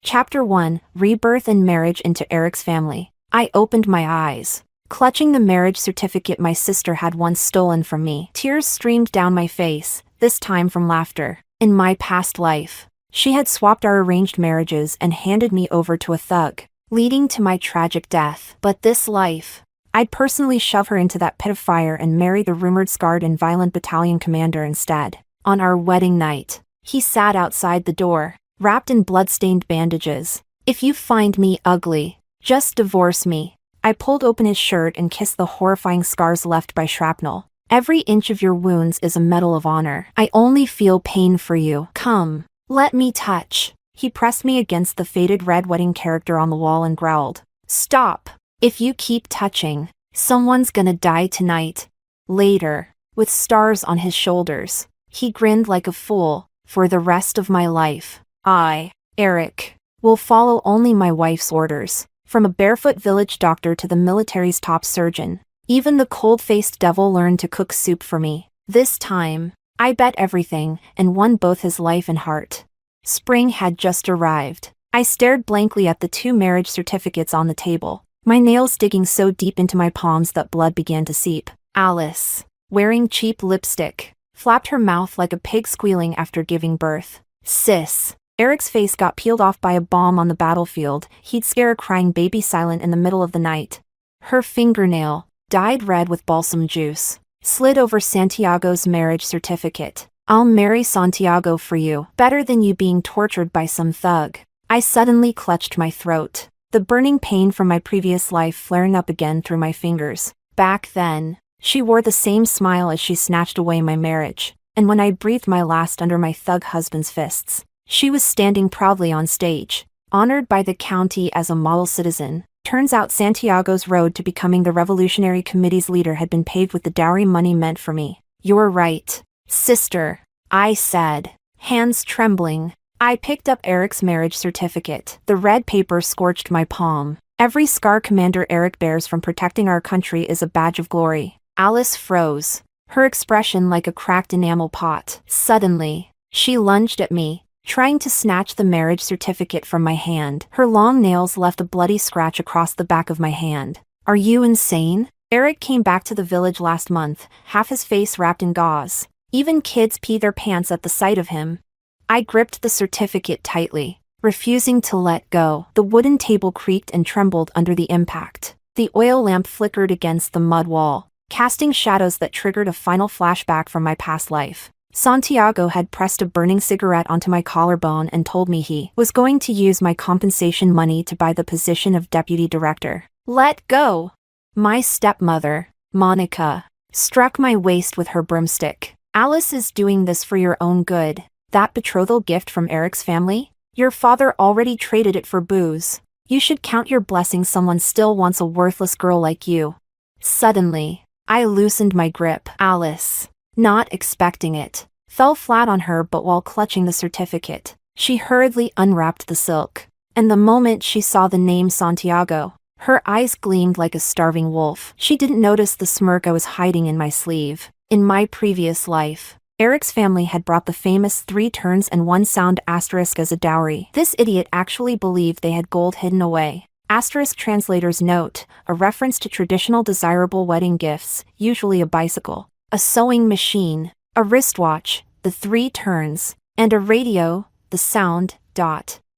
Chapter 1: Rebirth and Marriage into Eric's Family. I opened my eyes, clutching the marriage certificate my sister had once stolen from me. Tears streamed down my face, this time from laughter. In my past life, she had swapped our arranged marriages and handed me over to a thug, leading to my tragic death. But this life, I'd personally shove her into that pit of fire and marry the rumored scarred and violent battalion commander instead. On our wedding night, he sat outside the door, wrapped in blood-stained bandages. "If you find me ugly, just divorce me." I pulled open his shirt and kissed the horrifying scars left by shrapnel. "Every inch of your wounds is a medal of honor. I only feel pain for you. Come, let me touch." He pressed me against the faded red wedding character on the wall and growled, "Stop. If you keep touching, someone's gonna die tonight." Later, with stars on his shoulders, he grinned like a fool. "For the rest of my life, Eric, will follow only my wife's orders." From a barefoot village doctor to the military's top surgeon, even the cold-faced devil learned to cook soup for me. This time, I bet everything and won both his life and heart. Spring had just arrived. I stared blankly at the two marriage certificates on the table, my nails digging so deep into my palms that blood began to seep. Alice, wearing cheap lipstick, flapped her mouth like a pig squealing after giving birth. "Sis." Eric's face got peeled off by a bomb on the battlefield. He'd scare a crying baby silent in the middle of the night. Her fingernail, dyed red with balsam juice, slid over Santiago's marriage certificate. "I'll marry Santiago for you. Better than you being tortured by some thug." I suddenly clutched my throat, the burning pain from my previous life flaring up again through my fingers. Back then, she wore the same smile as she snatched away my marriage, and when I breathed my last under my thug husband's fists, she was standing proudly on stage, honored by the county as a model citizen. Turns out Santiago's road to becoming the Revolutionary Committee's leader had been paved with the dowry money meant for me. "You're right, sister," I said, hands trembling. I picked up Eric's marriage certificate. The red paper scorched my palm. "Every scar Commander Eric bears from protecting our country is a badge of glory." Alice froze, her expression like a cracked enamel pot. Suddenly, she lunged at me, trying to snatch the marriage certificate from my hand. Her long nails left a bloody scratch across the back of my hand. "Are you insane?" Eric came back to the village last month, half his face wrapped in gauze. Even kids pee their pants at the sight of him. I gripped the certificate tightly, refusing to let go. The wooden table creaked and trembled under the impact. The oil lamp flickered against the mud wall, casting shadows that triggered a final flashback from my past life. Santiago had pressed a burning cigarette onto my collarbone and told me he was going to use my compensation money to buy the position of deputy director. "Let go!" My stepmother, Monica, struck my waist with her broomstick. "Alice is doing this for your own good. That betrothal gift from Eric's family? Your father already traded it for booze. You should count your blessings someone still wants a worthless girl like you." Suddenly, I loosened my grip. Alice, not expecting it, fell flat on her, but while clutching the certificate, she hurriedly unwrapped the silk. And the moment she saw the name Santiago, her eyes gleamed like a starving wolf. She didn't notice the smirk I was hiding in my sleeve. In my previous life, Eric's family had brought the famous 3 turns and 1 sound asterisk as a dowry. This idiot actually believed they had gold hidden away. Asterisk translator's note, a reference to traditional desirable wedding gifts, usually a bicycle, a sewing machine, a wristwatch, the 3 turns, and a radio, the sound.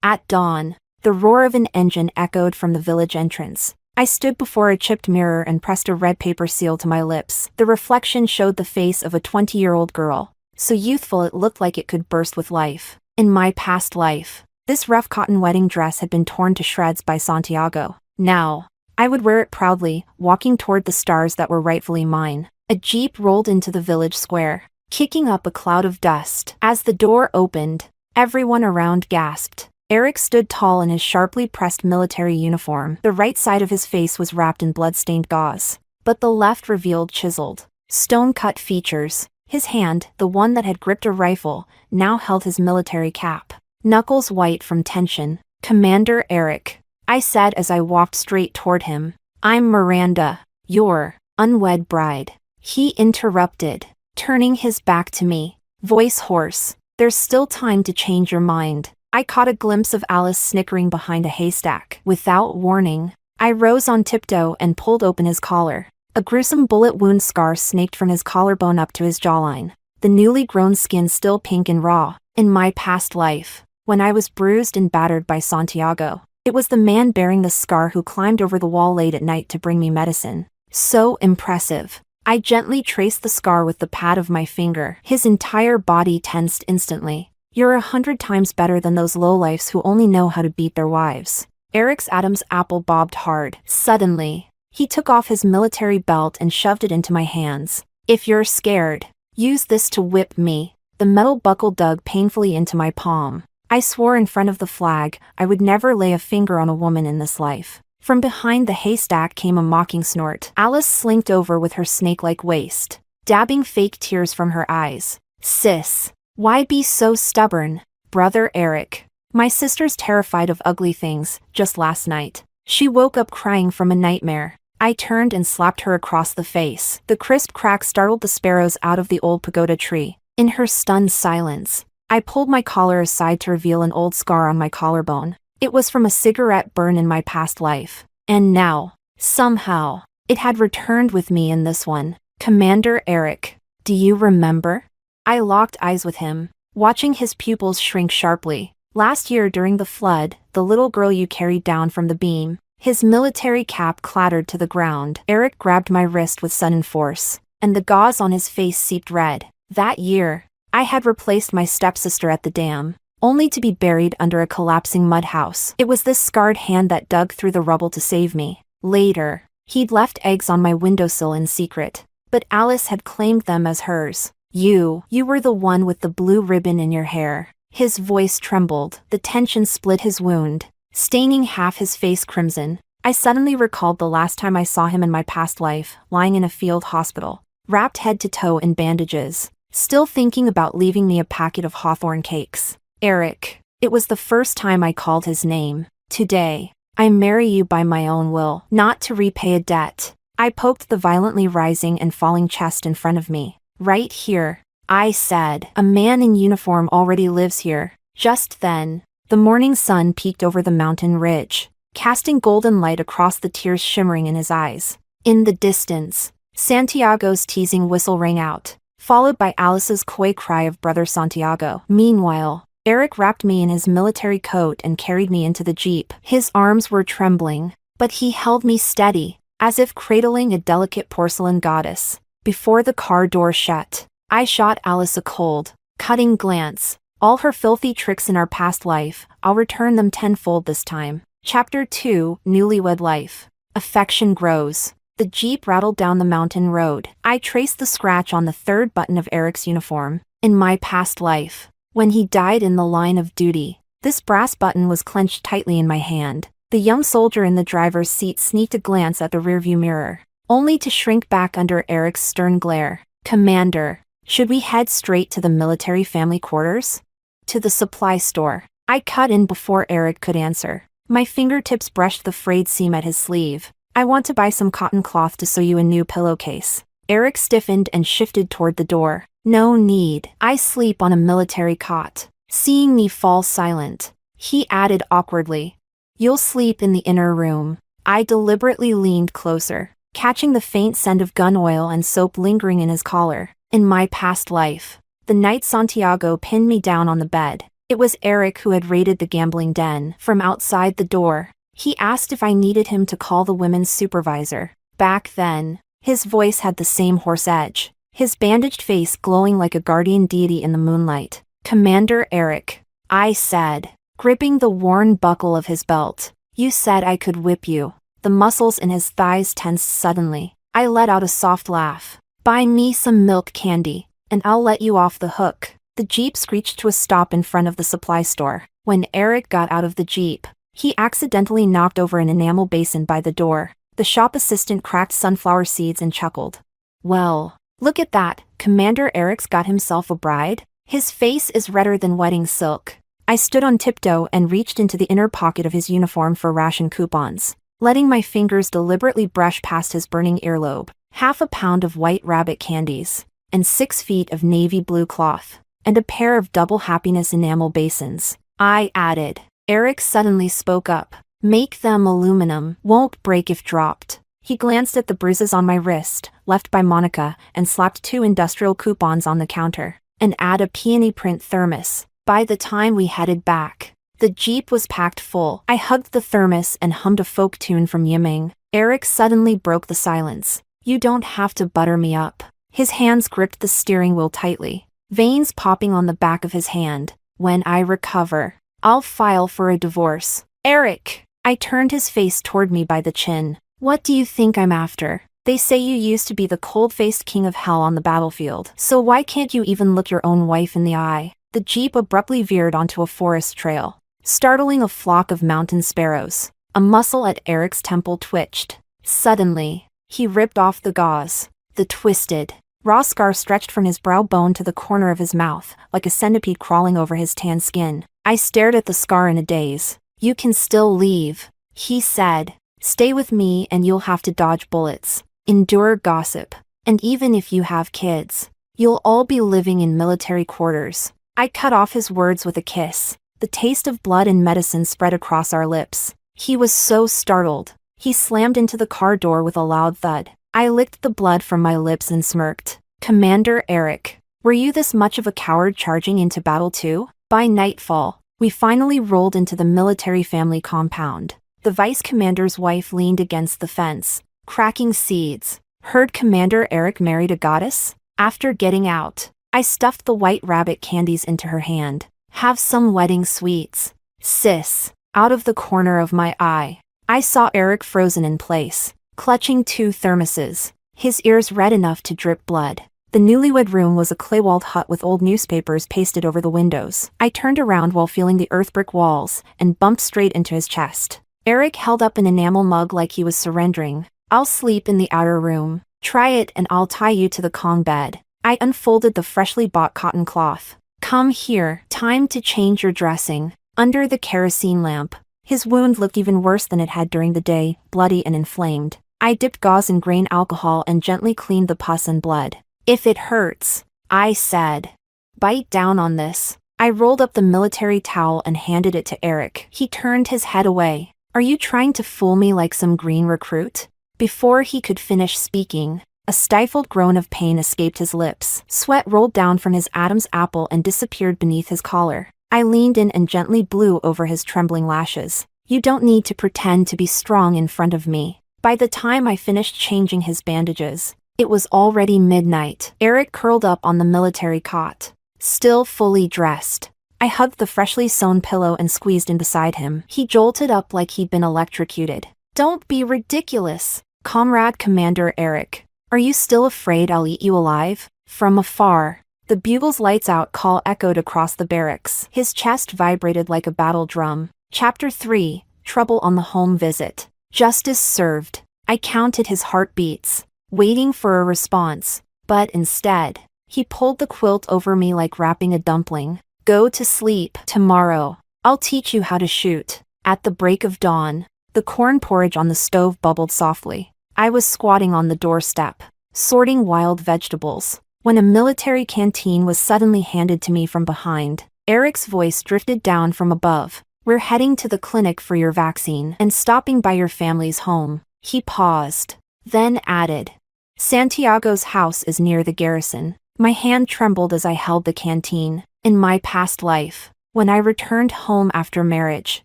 At dawn, the roar of an engine echoed from the village entrance. I stood before a chipped mirror and pressed a red paper seal to my lips. The reflection showed the face of a 20-year-old girl, so youthful it looked like it could burst with life. In my past life, this rough cotton wedding dress had been torn to shreds by Santiago. Now, I would wear it proudly, walking toward the stars that were rightfully mine. A jeep rolled into the village square, kicking up a cloud of dust. As the door opened, everyone around gasped. Eric stood tall in his sharply pressed military uniform. The right side of his face was wrapped in blood-stained gauze, but the left revealed chiseled, stone-cut features. His hand, the one that had gripped a rifle, now held his military cap, knuckles white from tension. "Commander Eric," I said as I walked straight toward him. "I'm Miranda, your unwed bride." He interrupted, turning his back to me, voice hoarse. "There's still time to change your mind. I caught a glimpse of Alice snickering behind a haystack. Without warning, I rose on tiptoe and pulled open his collar. A gruesome bullet wound scar snaked from his collarbone up to his jawline, the newly grown skin still pink and raw. In my past life, when I was bruised and battered by Santiago, it was the man bearing the scar who climbed over the wall late at night to bring me medicine. So impressive. I gently traced the scar with the pad of my finger. His entire body tensed instantly. You're 100 times better than those lowlifes who only know how to beat their wives. Eric's Adam's apple bobbed hard. Suddenly, he took off his military belt and shoved it into my hands. If you're scared, use this to whip me. The metal buckle dug painfully into my palm. I swore in front of the flag I would never lay a finger on a woman in this life. From behind the haystack came a mocking snort. Alice slinked over with her snake-like waist, dabbing fake tears from her eyes. Sis, why be so stubborn? Brother Eric. My sister's terrified of ugly things, just last night. She woke up crying from a nightmare. I turned and slapped her across the face. The crisp crack startled the sparrows out of the old pagoda tree. In her stunned silence, I pulled my collar aside to reveal an old scar on my collarbone. It was from a cigarette burn in my past life. And now, somehow, it had returned with me in this one. Commander Eric, do you remember? I locked eyes with him, watching his pupils shrink sharply. Last year during the flood, the little girl you carried down from the beam. His military cap clattered to the ground. Eric grabbed my wrist with sudden force, and the gauze on his face seeped red. That year, I had replaced my stepsister at the dam, only to be buried under a collapsing mud house. It was this scarred hand that dug through the rubble to save me. Later, he'd left eggs on my windowsill in secret, but Alice had claimed them as hers. You were the one with the blue ribbon in your hair. His voice trembled. The tension split his wound, staining half his face crimson. I suddenly recalled the last time I saw him in my past life, lying in a field hospital, wrapped head to toe in bandages, still thinking about leaving me a packet of hawthorn cakes. Eric. It was the first time I called his name. Today, I marry you by my own will, not to repay a debt. I poked the violently rising and falling chest in front of me. Right here, I said. A man in uniform already lives here. Just then, the morning sun peeked over the mountain ridge, casting golden light across the tears shimmering in his eyes. In the distance, Santiago's teasing whistle rang out, followed by Alice's coy cry of Brother Santiago. Meanwhile, Eric wrapped me in his military coat and carried me into the jeep. His arms were trembling, but he held me steady, as if cradling a delicate porcelain goddess. Before the car door shut, I shot Alice a cold, cutting glance. All her filthy tricks in our past life, I'll return them tenfold this time. Chapter 2, Newlywed Life. Affection grows. The jeep rattled down the mountain road. I traced the scratch on the third button of Eric's uniform. In my past life, when he died in the line of duty, this brass button was clenched tightly in my hand. The young soldier in the driver's seat sneaked a glance at the rearview mirror, only to shrink back under Eric's stern glare. Commander, should we head straight to the military family quarters? To the supply store. I cut in before Eric could answer. My fingertips brushed the frayed seam at his sleeve. I want to buy some cotton cloth to sew you a new pillowcase. Eric stiffened and shifted toward the door. No need. I sleep on a military cot. Seeing me fall silent, he added awkwardly. You'll sleep in the inner room. I deliberately leaned closer, catching the faint scent of gun oil and soap lingering in his collar. In my past life, the night Santiago pinned me down on the bed, it was Eric who had raided the gambling den. From outside the door, he asked if I needed him to call the women's supervisor. Back then, his voice had the same hoarse edge, his bandaged face glowing like a guardian deity in the moonlight. Commander Eric, I said, gripping the worn buckle of his belt. You said I could whip you. The muscles in his thighs tensed suddenly. I let out a soft laugh. Buy me some milk candy, and I'll let you off the hook. The jeep screeched to a stop in front of the supply store. When Eric got out of the jeep, he accidentally knocked over an enamel basin by the door. The shop assistant cracked sunflower seeds and chuckled. Well, look at that, Commander Eric's got himself a bride. His face is redder than wedding silk. I stood on tiptoe and reached into the inner pocket of his uniform for ration coupons, letting my fingers deliberately brush past his burning earlobe. Half a pound of white rabbit candies, and 6 feet of navy blue cloth, and a pair of double happiness enamel basins. I added. Eric suddenly spoke up. Make them aluminum, won't break if dropped. He glanced at the bruises on my wrist, left by Monica, and slapped 2 industrial coupons on the counter. And add a peony print thermos. By the time we headed back, the Jeep was packed full. I hugged the thermos and hummed a folk tune from Yiming. Eric suddenly broke the silence. You don't have to butter me up. His hands gripped the steering wheel tightly, veins popping on the back of his hand. When I recover, I'll file for a divorce. Eric! I turned his face toward me by the chin. What do you think I'm after? They say you used to be the cold-faced king of hell on the battlefield, so why can't you even look your own wife in the eye? The Jeep abruptly veered onto a forest trail, startling a flock of mountain sparrows. A muscle at Eric's temple twitched. Suddenly, he ripped off the gauze. The twisted, raw scar stretched from his brow bone to the corner of his mouth, like a centipede crawling over his tan skin. I stared at the scar in a daze. You can still leave, he said. Stay with me and you'll have to dodge bullets, endure gossip, and even if you have kids, you'll all be living in military quarters. I cut off his words with a kiss. The taste of blood and medicine spread across our lips. He was so startled. He slammed into the car door with a loud thud. I licked the blood from my lips and smirked. Commander Eric, were you this much of a coward charging into battle too? By nightfall, we finally rolled into the military family compound. The vice commander's wife leaned against the fence, cracking seeds. Heard Commander Eric married a goddess? After getting out, I stuffed the white rabbit candies into her hand. Have some wedding sweets, sis. Out of the corner of my eye, I saw Eric frozen in place, clutching 2 thermoses, his ears red enough to drip blood. The newlywed room was a clay-walled hut with old newspapers pasted over the windows. I turned around while feeling the earth brick walls and bumped straight into his chest. Eric held up an enamel mug like he was surrendering. I'll sleep in the outer room. Try it and I'll tie you to the Kong bed. I unfolded the freshly bought cotton cloth. Come here, time to change your dressing. Under the kerosene lamp, his wound looked even worse than it had during the day, bloody and inflamed. I dipped gauze in grain alcohol and gently cleaned the pus and blood. If it hurts, I said. Bite down on this. I rolled up the military towel and handed it to Eric. He turned his head away. Are you trying to fool me like some green recruit? Before he could finish speaking, a stifled groan of pain escaped his lips. Sweat rolled down from his Adam's apple and disappeared beneath his collar. I leaned in and gently blew over his trembling lashes. You don't need to pretend to be strong in front of me. By the time I finished changing his bandages, it was already midnight. Eric curled up on the military cot, still fully dressed. I hugged the freshly sewn pillow and squeezed in beside him. He jolted up like he'd been electrocuted. Don't be ridiculous, Comrade Commander Eric. Are you still afraid I'll eat you alive? From afar, the bugle's lights out call echoed across the barracks. His chest vibrated like a battle drum. Chapter 3, Trouble on the Home Visit. Justice served. I counted his heartbeats, waiting for a response, but instead, he pulled the quilt over me like wrapping a dumpling. Go to sleep. Tomorrow, I'll teach you how to shoot. At the break of dawn, the corn porridge on the stove bubbled softly. I was squatting on the doorstep, sorting wild vegetables, when a military canteen was suddenly handed to me from behind. Eric's voice drifted down from above. We're heading to the clinic for your vaccine and stopping by your family's home. He paused, then added, Santiago's house is near the garrison. My hand trembled as I held the canteen. In my past life, when I returned home after marriage,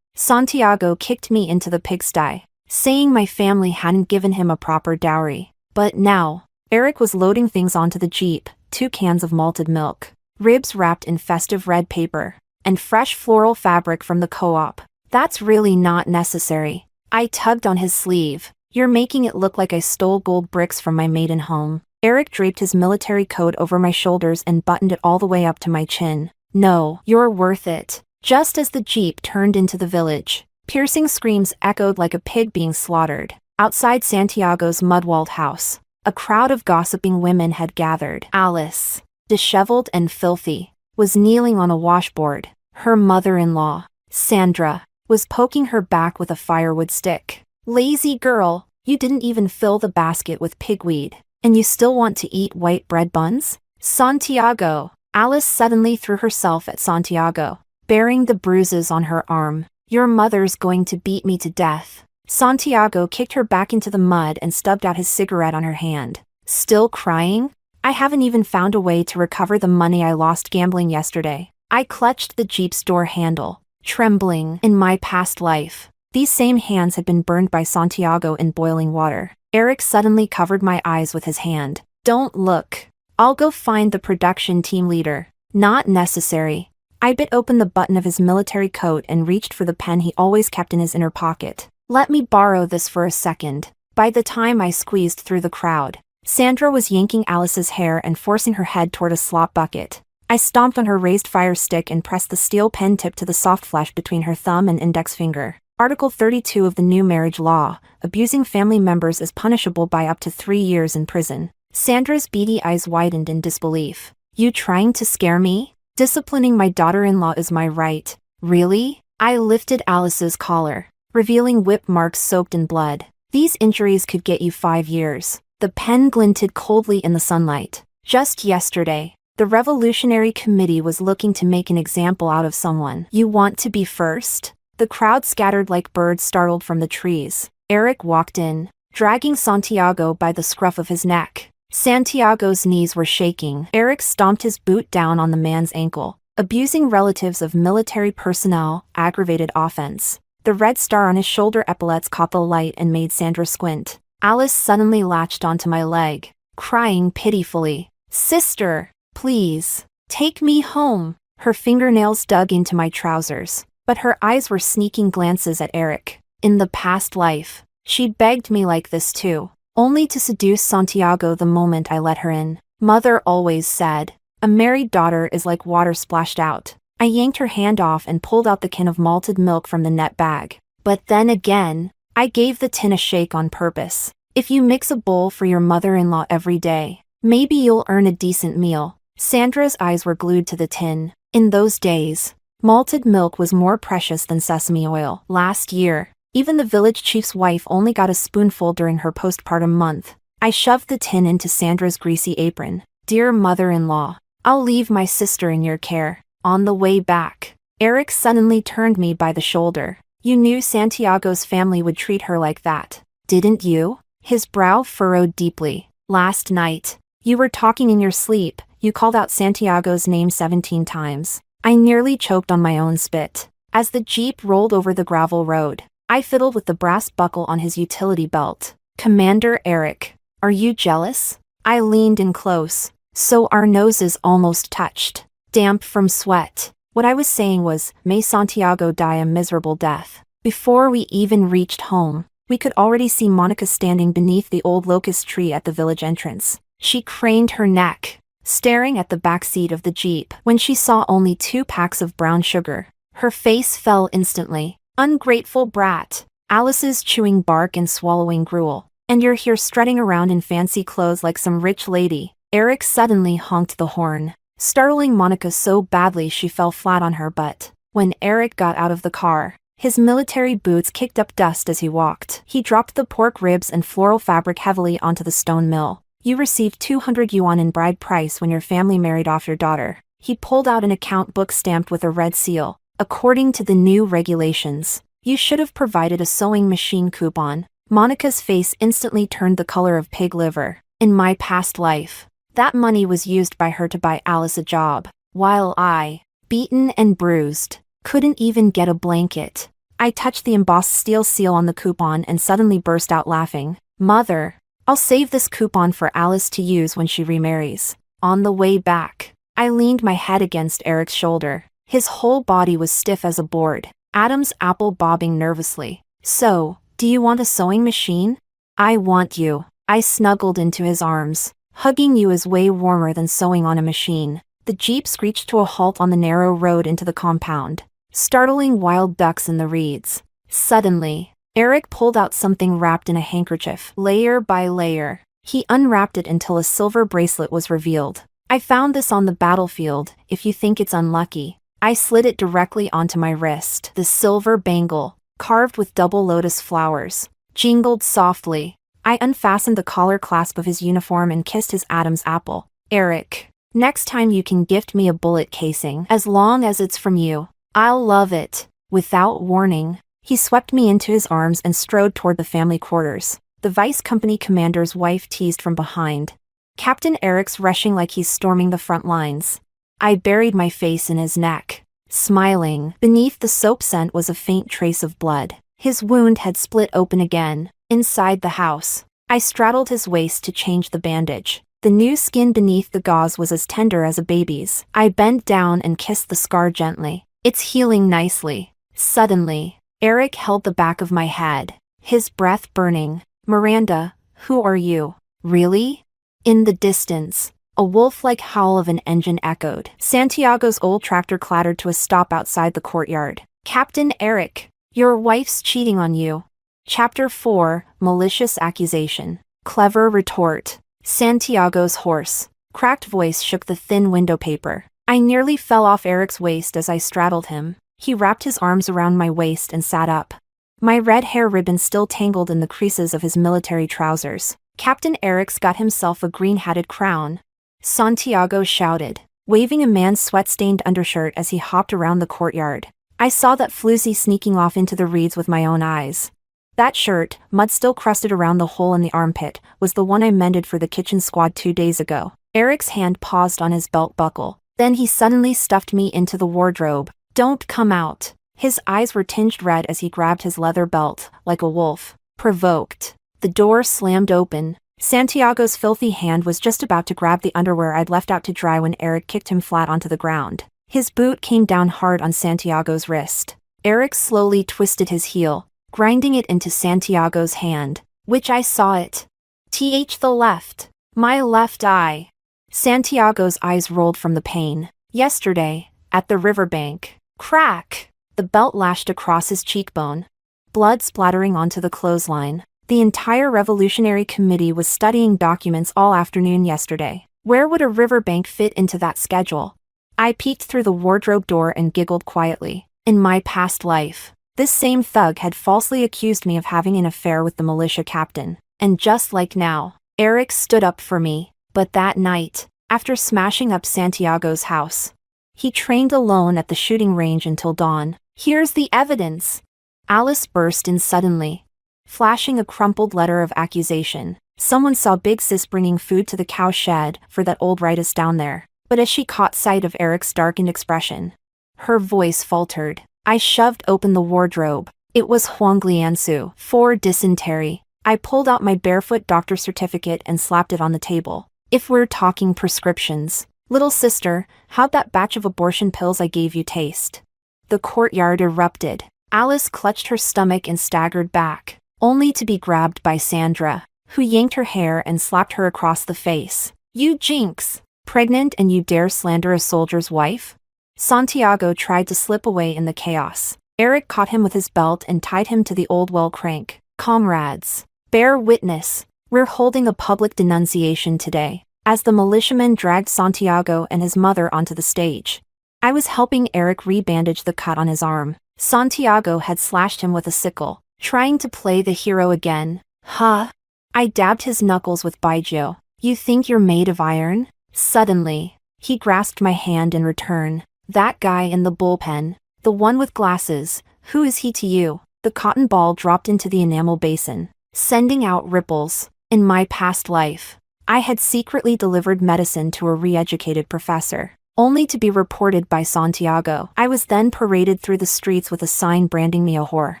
Santiago kicked me into the pigsty, saying my family hadn't given him a proper dowry. But now, Eric was loading things onto the Jeep, 2 cans of malted milk, ribs wrapped in festive red paper, and fresh floral fabric from the co-op. That's really not necessary. I tugged on his sleeve. You're making it look like I stole gold bricks from my maiden home. Eric draped his military coat over my shoulders and buttoned it all the way up to my chin. No, you're worth it. Just as the Jeep turned into the village, piercing screams echoed like a pig being slaughtered. Outside Santiago's mud-walled house, a crowd of gossiping women had gathered. Alice, disheveled and filthy, was kneeling on a washboard. Her mother-in-law, Sandra, was poking her back with a firewood stick. Lazy girl, you didn't even fill the basket with pigweed. And you still want to eat white bread buns? Santiago! Alice suddenly threw herself at Santiago, baring the bruises on her arm. Your mother's going to beat me to death. Santiago kicked her back into the mud and stubbed out his cigarette on her hand. Still crying? I haven't even found a way to recover the money I lost gambling yesterday. I clutched the Jeep's door handle, trembling. In my past life, these same hands had been burned by Santiago in boiling water. Eric suddenly covered my eyes with his hand. Don't look. I'll go find the production team leader. Not necessary. I bit open the button of his military coat and reached for the pen he always kept in his inner pocket. Let me borrow this for a second. By the time I squeezed through the crowd, Sandra was yanking Alice's hair and forcing her head toward a slop bucket. I stomped on her raised fire stick and pressed the steel pen tip to the soft flesh between her thumb and index finger. Article 32 of the new marriage law, abusing family members is punishable by up to 3 years in prison. Sandra's beady eyes widened in disbelief. You trying to scare me? Disciplining my daughter-in-law is my right. Really? I lifted Alice's collar, revealing whip marks soaked in blood. These injuries could get you 5 years. The pen glinted coldly in the sunlight. Just yesterday, the Revolutionary Committee was looking to make an example out of someone. You want to be first? The crowd scattered like birds startled from the trees. Eric walked in, dragging Santiago by the scruff of his neck. Santiago's knees were shaking. Eric stomped his boot down on the man's ankle. Abusing relatives of military personnel, aggravated offense. The red star on his shoulder epaulets caught the light and made Sandra squint. Alice suddenly latched onto my leg, crying pitifully. Sister, please, take me home. Her fingernails dug into my trousers, but her eyes were sneaking glances at Eric. In the past life, she'd begged me like this too, only to seduce Santiago the moment I let her in. Mother always said, a married daughter is like water splashed out. I yanked her hand off and pulled out the can of malted milk from the net bag. But then again, I gave the tin a shake on purpose. If you mix a bowl for your mother-in-law every day, maybe you'll earn a decent meal. Sandra's eyes were glued to the tin. In those days, malted milk was more precious than sesame oil. Last year, even the village chief's wife only got a spoonful during her postpartum month. I shoved the tin into Sandra's greasy apron. Dear mother-in-law, I'll leave my sister in your care. On the way back, Eric suddenly turned me by the shoulder. You knew Santiago's family would treat her like that, didn't you? His brow furrowed deeply. Last night, you were talking in your sleep. You called out Santiago's name 17 times. I nearly choked on my own spit. As the Jeep rolled over the gravel road, I fiddled with the brass buckle on his utility belt. Commander Eric, are you jealous? I leaned in close, so our noses almost touched. Damp from sweat. What I was saying was, may Santiago die a miserable death. Before we even reached home, we could already see Monica standing beneath the old locust tree at the village entrance. She craned her neck, staring at the back seat of the Jeep. When she saw only 2 packs of brown sugar, her face fell instantly. Ungrateful brat. Alice's chewing bark and swallowing gruel. And you're here strutting around in fancy clothes like some rich lady. Eric suddenly honked the horn, startling Monica so badly she fell flat on her butt. When Eric got out of the car, his military boots kicked up dust as he walked. He dropped the pork ribs and floral fabric heavily onto the stone mill. You received 200 yuan in bride price when your family married off your daughter. He pulled out an account book stamped with a red seal. According to the new regulations, you should have provided a sewing machine coupon. Monica's face instantly turned the color of pig liver. In my past life, that money was used by her to buy Alice a job, while I, beaten and bruised, couldn't even get a blanket. I touched the embossed steel seal on the coupon and suddenly burst out laughing. Mother, I'll save this coupon for Alice to use when she remarries. On the way back, I leaned my head against Eric's shoulder. His whole body was stiff as a board, Adam's apple bobbing nervously. So, do you want a sewing machine? I want you. I snuggled into his arms. Hugging you is way warmer than sewing on a machine. The Jeep screeched to a halt on the narrow road into the compound, startling wild ducks in the reeds. Suddenly, Eric pulled out something wrapped in a handkerchief. Layer by layer, he unwrapped it until a silver bracelet was revealed. I found this on the battlefield, if you think it's unlucky. I slid it directly onto my wrist. The silver bangle, carved with double lotus flowers, jingled softly. I unfastened the collar clasp of his uniform and kissed his Adam's apple. Eric, next time you can gift me a bullet casing, as long as it's from you. I'll love it. Without warning, he swept me into his arms and strode toward the family quarters. The vice company commander's wife teased from behind. Captain Eric's rushing like he's storming the front lines. I buried my face in his neck, smiling. Beneath the soap scent was a faint trace of blood. His wound had split open again. Inside the house, I straddled his waist to change the bandage. The new skin beneath the gauze was as tender as a baby's. I bent down and kissed the scar gently. It's healing nicely. Suddenly, Eric held the back of my head, his breath burning. Miranda, who are you? Really? In the distance, a wolf-like howl of an engine echoed. Santiago's old tractor clattered to a stop outside the courtyard. Captain Eric, your wife's cheating on you. Chapter 4, Malicious Accusation. Clever retort. Santiago's hoarse, cracked voice shook the thin window paper. I nearly fell off Eric's waist as I straddled him. He wrapped his arms around my waist and sat up. My red hair ribbon still tangled in the creases of his military trousers. Captain Eric's got himself a green-hatted crown, Santiago shouted, waving a man's sweat-stained undershirt as he hopped around the courtyard. I saw that floozy sneaking off into the reeds with my own eyes. That shirt, mud still crusted around the hole in the armpit, was the one I mended for the kitchen squad 2 days ago. Eric's hand paused on his belt buckle. Then he suddenly stuffed me into the wardrobe. Don't come out. His eyes were tinged red as he grabbed his leather belt, like a wolf. Provoked. The door slammed open. Santiago's filthy hand was just about to grab the underwear I'd left out to dry when Eric kicked him flat onto the ground. His boot came down hard on Santiago's wrist. Eric slowly twisted his heel, grinding it into Santiago's hand, which I saw it. The left. My left eye. Santiago's eyes rolled from the pain. Yesterday, at the riverbank. Crack! The belt lashed across his cheekbone. Blood splattering onto the clothesline. The entire Revolutionary Committee was studying documents all afternoon yesterday. Where would a riverbank fit into that schedule? I peeked through the wardrobe door and giggled quietly. In my past life, this same thug had falsely accused me of having an affair with the militia captain. And just like now, Eric stood up for me. But that night, after smashing up Santiago's house, he trained alone at the shooting range until dawn. Here's the evidence. Alice burst in suddenly, flashing a crumpled letter of accusation. Someone saw Big Sis bringing food to the cow shed for that old rightus down there. But as she caught sight of Eric's darkened expression, her voice faltered. I shoved open the wardrobe. It was Huangliansu. For dysentery. I pulled out my barefoot doctor's certificate and slapped it on the table. If we're talking prescriptions, little sister, how'd that batch of abortion pills I gave you taste? The courtyard erupted. Alice clutched her stomach and staggered back, only to be grabbed by Sandra, who yanked her hair and slapped her across the face. You jinx! Pregnant and you dare slander a soldier's wife? Santiago tried to slip away in the chaos. Eric caught him with his belt and tied him to the old well crank. Comrades, bear witness. We're holding a public denunciation today, as the militiamen dragged Santiago and his mother onto the stage. I was helping Eric rebandage the cut on his arm. Santiago had slashed him with a sickle, trying to play the hero again. Huh? I dabbed his knuckles with Baijiu. You think you're made of iron? Suddenly, he grasped my hand in return. That guy in the bullpen, the one with glasses, who is he to you? The cotton ball dropped into the enamel basin, sending out ripples. In my past life, I had secretly delivered medicine to a re-educated professor, only to be reported by Santiago. I was then paraded through the streets with a sign branding me a whore.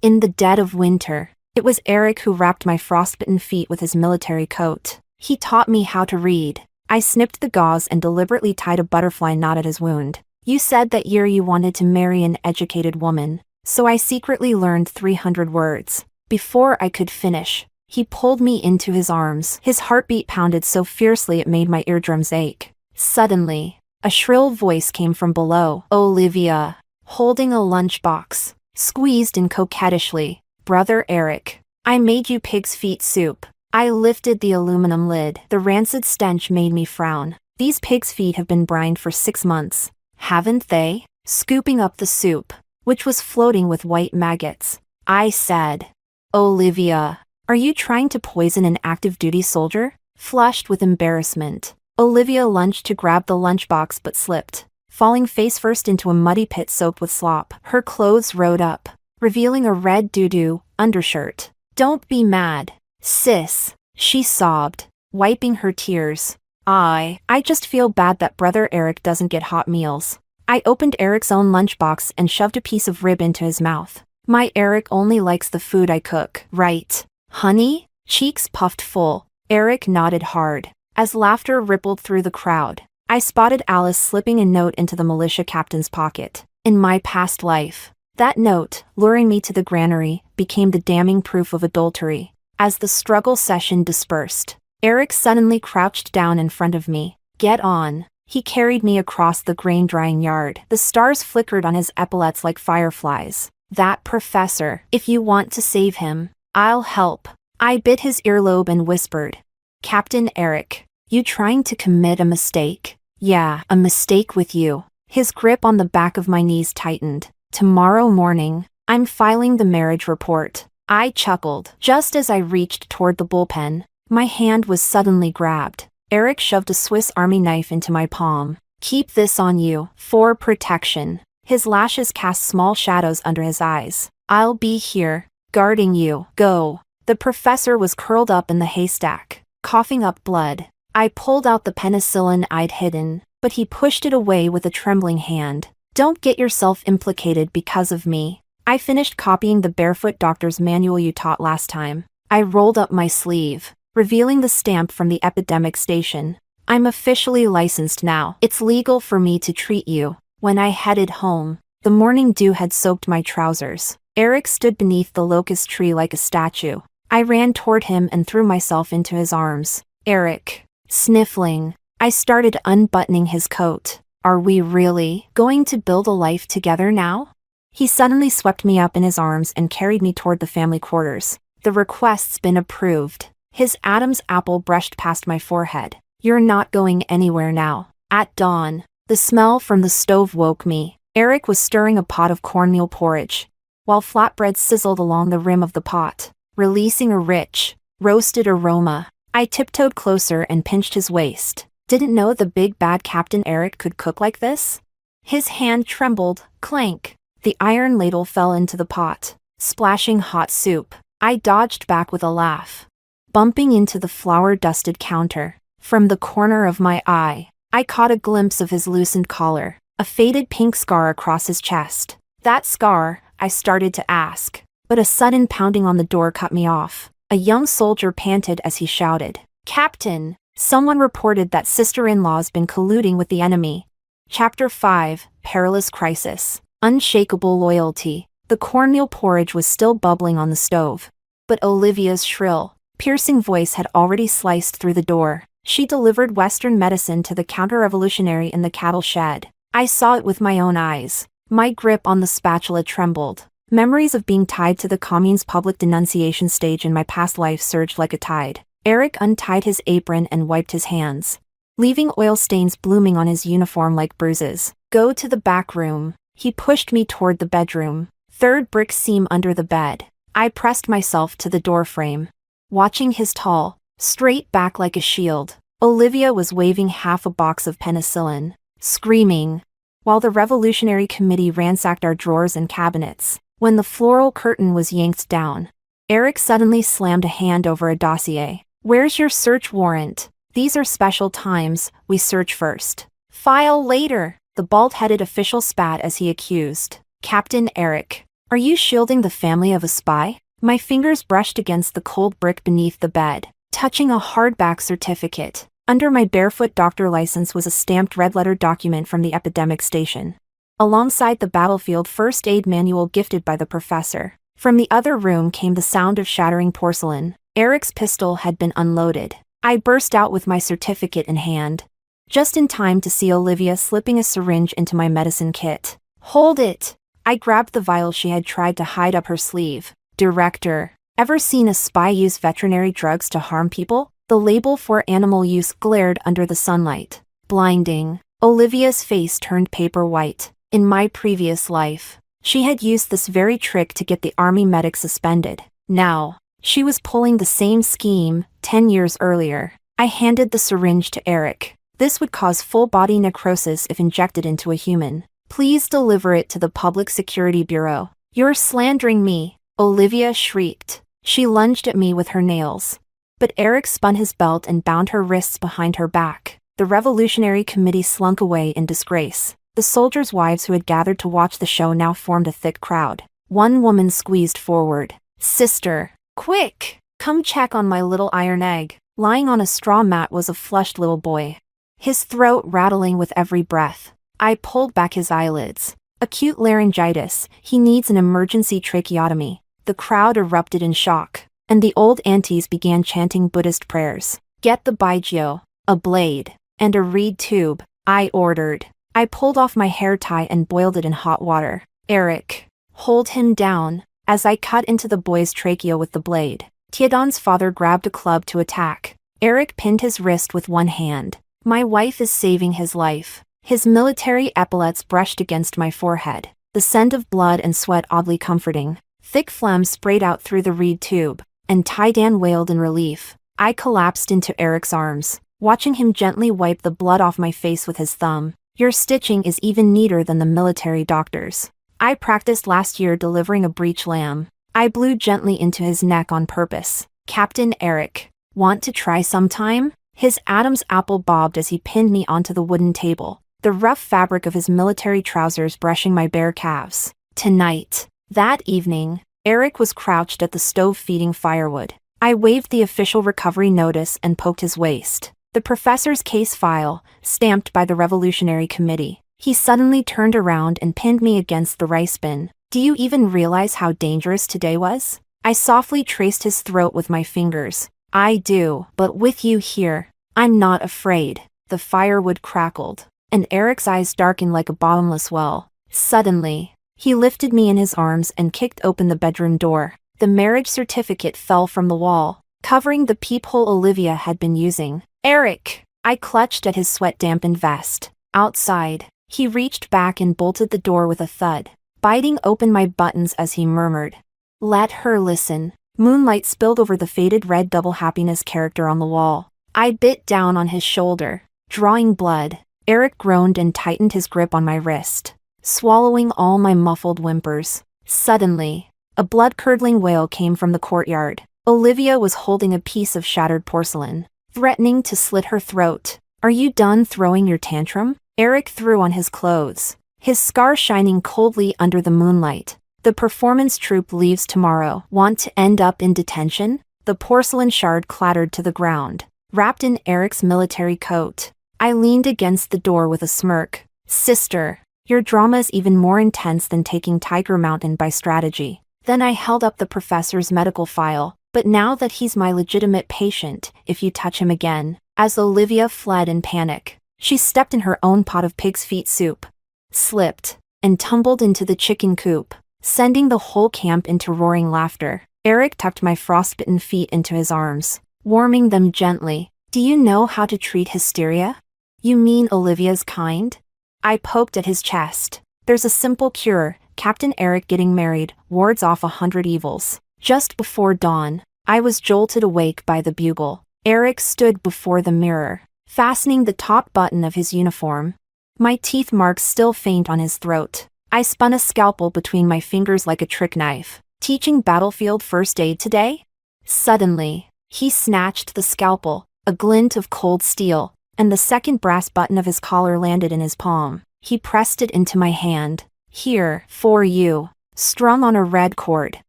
In the dead of winter, it was Eric who wrapped my frostbitten feet with his military coat. He taught me how to read. I snipped the gauze and deliberately tied a butterfly knot at his wound. You said that year you wanted to marry an educated woman, so I secretly learned 300 words. Before I could finish, he pulled me into his arms. His heartbeat pounded so fiercely it made my eardrums ache. Suddenly, a shrill voice came from below. Olivia, holding a lunchbox, squeezed in coquettishly. Brother Eric, I made you pig's feet soup. I lifted the aluminum lid. The rancid stench made me frown. These pig's feet have been brined for 6 months, haven't they? Scooping up the soup, which was floating with white maggots, I said, Olivia, are you trying to poison an active duty soldier? Flushed with embarrassment, Olivia lunged to grab the lunchbox but slipped, falling face first into a muddy pit soaked with slop. Her clothes rode up, revealing a red doo-doo undershirt. "Don't be mad, sis," she sobbed, wiping her tears. I just feel bad that brother Eric doesn't get hot meals." I opened Eric's own lunchbox and shoved a piece of rib into his mouth. "My Eric only likes the food I cook, right, honey?" Cheeks puffed full. Eric nodded hard. As laughter rippled through the crowd, I spotted Alice slipping a note into the militia captain's pocket. "In my past life." That note, luring me to the granary, became the damning proof of adultery. As the struggle session dispersed, Eric suddenly crouched down in front of me. "Get on." He carried me across the grain-drying yard. The stars flickered on his epaulets like fireflies. "That professor, if you want to save him, I'll help." I bit his earlobe and whispered, "Captain Eric, you trying to commit a mistake?" "Yeah, a mistake with you." His grip on the back of my knees tightened. "Tomorrow morning, I'm filing the marriage report." I chuckled. Just as I reached toward the bullpen, my hand was suddenly grabbed. Eric shoved a Swiss Army knife into my palm. "Keep this on you, for protection." His lashes cast small shadows under his eyes. "I'll be here, guarding you. Go." The professor was curled up in the haystack, coughing up blood. I pulled out the penicillin I'd hidden, but he pushed it away with a trembling hand. "Don't get yourself implicated because of me." I finished copying the barefoot doctor's manual you taught last time. I rolled up my sleeve, revealing the stamp from the epidemic station. "I'm officially licensed now. It's legal for me to treat you." When I headed home, the morning dew had soaked my trousers. Eric stood beneath the locust tree like a statue. I ran toward him and threw myself into his arms. "Eric." Sniffling, I started unbuttoning his coat. "Are we really going to build a life together now?" He suddenly swept me up in his arms and carried me toward the family quarters. "The request's been approved." His Adam's apple brushed past my forehead. "You're not going anywhere now." At dawn, the smell from the stove woke me. Eric was stirring a pot of cornmeal porridge, while flatbread sizzled along the rim of the pot, releasing a rich, roasted aroma. I tiptoed closer and pinched his waist. Didn't know the big bad Captain Eric could cook like this? His hand trembled. Clank. The iron ladle fell into the pot, splashing hot soup. I dodged back with a laugh, bumping into the flour-dusted counter. From the corner of my eye, I caught a glimpse of his loosened collar, a faded pink scar across his chest. "That scar?" I started to ask, but a sudden pounding on the door cut me off. A young soldier panted as he shouted, "Captain, someone reported that sister-in-law's been colluding with the enemy." Chapter 5, Perilous Crisis. Unshakable loyalty. The cornmeal porridge was still bubbling on the stove, but Olivia's shrill, piercing voice had already sliced through the door. She delivered Western medicine to the counter-revolutionary in the cattle shed. I saw it with my own eyes. My grip on the spatula trembled. Memories of being tied to the commune's public denunciation stage in my past life surged like a tide. Eric untied his apron and wiped his hands, leaving oil stains blooming on his uniform like bruises. "Go to the back room." He pushed me toward the bedroom. Third brick seam under the bed. I pressed myself to the doorframe, watching his tall, straight back like a shield. Olivia was waving half a box of penicillin, screaming, while the Revolutionary Committee ransacked our drawers and cabinets. When the floral curtain was yanked down, Eric suddenly slammed a hand over a dossier. "Where's your search warrant?" "These are special times, we search first. File later." The bald-headed official spat as he accused, "Captain Eric, are you shielding the family of a spy?" My fingers brushed against the cold brick beneath the bed, touching a hardback certificate. Under my barefoot doctor license was a stamped red-letter document from the epidemic station, alongside the battlefield first aid manual gifted by the professor. From the other room came the sound of shattering porcelain. Eric's pistol had been unloaded. I burst out with my certificate in hand, just in time to see Olivia slipping a syringe into my medicine kit. "Hold it!" I grabbed the vial she had tried to hide up her sleeve. "Director, ever seen a spy use veterinary drugs to harm people?" The label for animal use glared under the sunlight, blinding. Olivia's face turned paper white. In my previous life, she had used this very trick to get the army medic suspended. Now, she was pulling the same scheme 10 years earlier. I handed the syringe to Eric. This would cause full-body necrosis if injected into a human. Please deliver it to the Public Security Bureau. You're slandering me, Olivia shrieked. She lunged at me with her nails. But Eric spun his belt and bound her wrists behind her back. The Revolutionary Committee slunk away in disgrace. The soldiers' wives who had gathered to watch the show now formed a thick crowd. One woman squeezed forward. Sister, quick! Come check on my little iron egg. Lying on a straw mat was a flushed little boy, his throat rattling with every breath. I pulled back his eyelids. Acute laryngitis, he needs an emergency tracheotomy. The crowd erupted in shock, and the old aunties began chanting Buddhist prayers. Get the baijio, a blade, and a reed tube, I ordered. I pulled off my hair tie and boiled it in hot water. Eric, hold him down. As I cut into the boy's trachea with the blade, Tiedon's father grabbed a club to attack. Eric pinned his wrist with one hand. My wife is saving his life. His military epaulets brushed against my forehead, the scent of blood and sweat oddly comforting. Thick phlegm sprayed out through the reed tube, and Tiedan wailed in relief. I collapsed into Eric's arms, watching him gently wipe the blood off my face with his thumb. Your stitching is even neater than the military doctors. I practiced last year delivering a breech lamb. I blew gently into his neck on purpose. Captain Eric, want to try sometime? His Adam's apple bobbed as he pinned me onto the wooden table, the rough fabric of his military trousers brushing my bare calves. Tonight. That evening, Eric was crouched at the stove feeding firewood. I waved the official recovery notice and poked his waist. The professor's case file, stamped by the Revolutionary Committee. He suddenly turned around and pinned me against the rice bin. Do you even realize how dangerous today was? I softly traced his throat with my fingers. I do, but with you here, I'm not afraid. The firewood crackled, and Eric's eyes darkened like a bottomless well. Suddenly, he lifted me in his arms and kicked open the bedroom door. The marriage certificate fell from the wall, covering the peephole Olivia had been using. Eric! I clutched at his sweat-dampened vest. Outside, he reached back and bolted the door with a thud, biting open my buttons as he murmured, "Let her listen." Moonlight spilled over the faded red double happiness character on the wall. I bit down on his shoulder, drawing blood. Eric groaned and tightened his grip on my wrist, swallowing all my muffled whimpers. Suddenly, a blood-curdling wail came from the courtyard. Olivia was holding a piece of shattered porcelain, threatening to slit her throat. Are you done throwing your tantrum? Eric threw on his clothes, his scar shining coldly under the moonlight. The performance troupe leaves tomorrow. Want to end up in detention? The porcelain shard clattered to the ground, wrapped in Eric's military coat. I leaned against the door with a smirk. Sister, your drama is even more intense than taking Tiger Mountain by strategy. Then I held up the professor's medical file. But now that he's my legitimate patient, if you touch him again. As Olivia fled in panic, she stepped in her own pot of pig's feet soup, slipped, and tumbled into the chicken coop, sending the whole camp into roaring laughter. Eric tucked my frostbitten feet into his arms, warming them gently. Do you know how to treat hysteria? You mean Olivia's kind? I poked at his chest. There's a simple cure. Captain Eric getting married wards off 100 evils. Just before dawn, I was jolted awake by the bugle. Eric stood before the mirror, fastening the top button of his uniform. My teeth marks still faint on his throat. I spun a scalpel between my fingers like a trick knife. Teaching battlefield first aid today? Suddenly, he snatched the scalpel, a glint of cold steel, and the second brass button of his collar landed in his palm. He pressed it into my hand. Here, for you, strung on a red cord,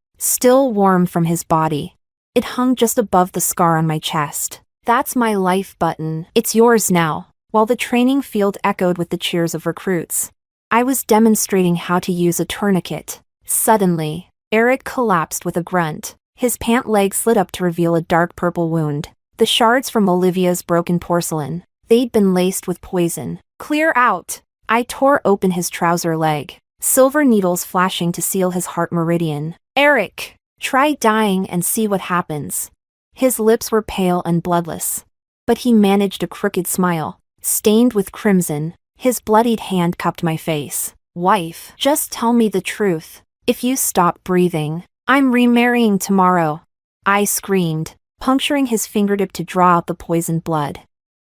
still warm from his body. It hung just above the scar on my chest. That's my life button. It's yours now. While the training field echoed with the cheers of recruits, I was demonstrating how to use a tourniquet. Suddenly, Eric collapsed with a grunt. His pant leg slid up to reveal a dark purple wound. The shards from Olivia's broken porcelain. They'd been laced with poison. Clear out! I tore open his trouser leg, silver needles flashing to seal his heart meridian. Eric! Try dying and see what happens. His lips were pale and bloodless, but he managed a crooked smile, stained with crimson. His bloodied hand cupped my face. Wife, just tell me the truth. If you stop breathing, I'm remarrying tomorrow. I screamed, puncturing his fingertip to draw out the poisoned blood.